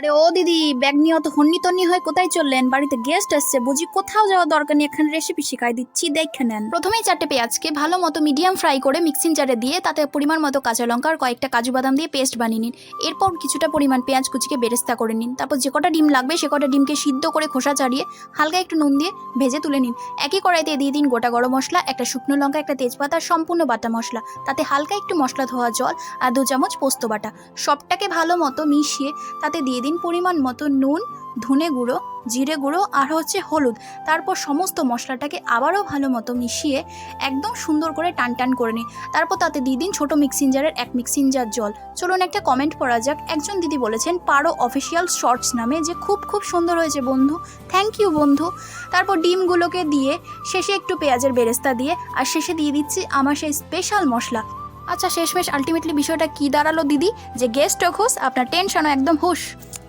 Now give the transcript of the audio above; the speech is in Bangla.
আরে ও দিদি, ব্যাগ নিয়ে অত হন্নি হয়ে কোথায় চললেন? বাড়িতে গেস্ট আসছে, বুঝি কোথাও যাওয়া দরকার নেই, এখানে রেসিপি শিখাই দিচ্ছি, দেখে নেন। প্রথমেই 4টে পেঁয়াজকে ভালো মতো মিডিয়াম ফ্রাই করে মিক্সিং জারে দিয়ে তাতে পরিমাণ মতো কাঁচা লঙ্কা আর কয়েকটা কাজু বাদাম দিয়ে পেস্ট বানিয়ে নিন। এরপর কিছুটা পরিমাণ পেঁয়াজ কুচিকে বেরেস্তা করে নিন। তারপর যে কটা ডিম লাগবে সে কটা ডিমকে সিদ্ধ করে খোসা ছাড়িয়ে হালকা একটু নুন দিয়ে ভেজে তুলে নিন। একই কড়াইতে দিয়ে দিন গোটা গরম মশলা, একটা শুকনো লঙ্কা, একটা তেজপাতা, সম্পূর্ণ বাটা মশলা, তাতে হালকা একটু মশলা ধোয়া জল আর 2 চামচ পোস্ত বাটা। সবটাকে ভালো মতো মিশিয়ে তাতে দিয়ে দিন পরিমাণ মতো নুন, ধনে গুঁড়ো, জিরে গুঁড়ো আর হলুদ। তারপর সমস্ত মশলাটাকে আবারও ভালো মতো মিশিয়ে একদম সুন্দর করে টান করে নিন। তারপর তাতে দিয়ে দিন ছোটো মিক্সিং জারের 1 মিক্সিং জার জল। চলুন একটা কমেন্ট পড়া যাক। একজন দিদি বলেছেন পারো অফিসিয়াল শর্টস নামে যে খুব সুন্দর হয়েছে বন্ধু, থ্যাংক ইউ বন্ধু। তারপর ডিমগুলোকে দিয়ে শেষে একটু পেঁয়াজের বেরেস্তা দিয়ে আর শেষে দিয়ে দিচ্ছি আমার সেই স্পেশাল মশলা। আচ্ছা, শেষমেশ আলটিমেটলি বিষয়টা কি দাঁড়ালো দিদি? যে গেস্ট খোস, আপনার টেনশনও একদম হুশ।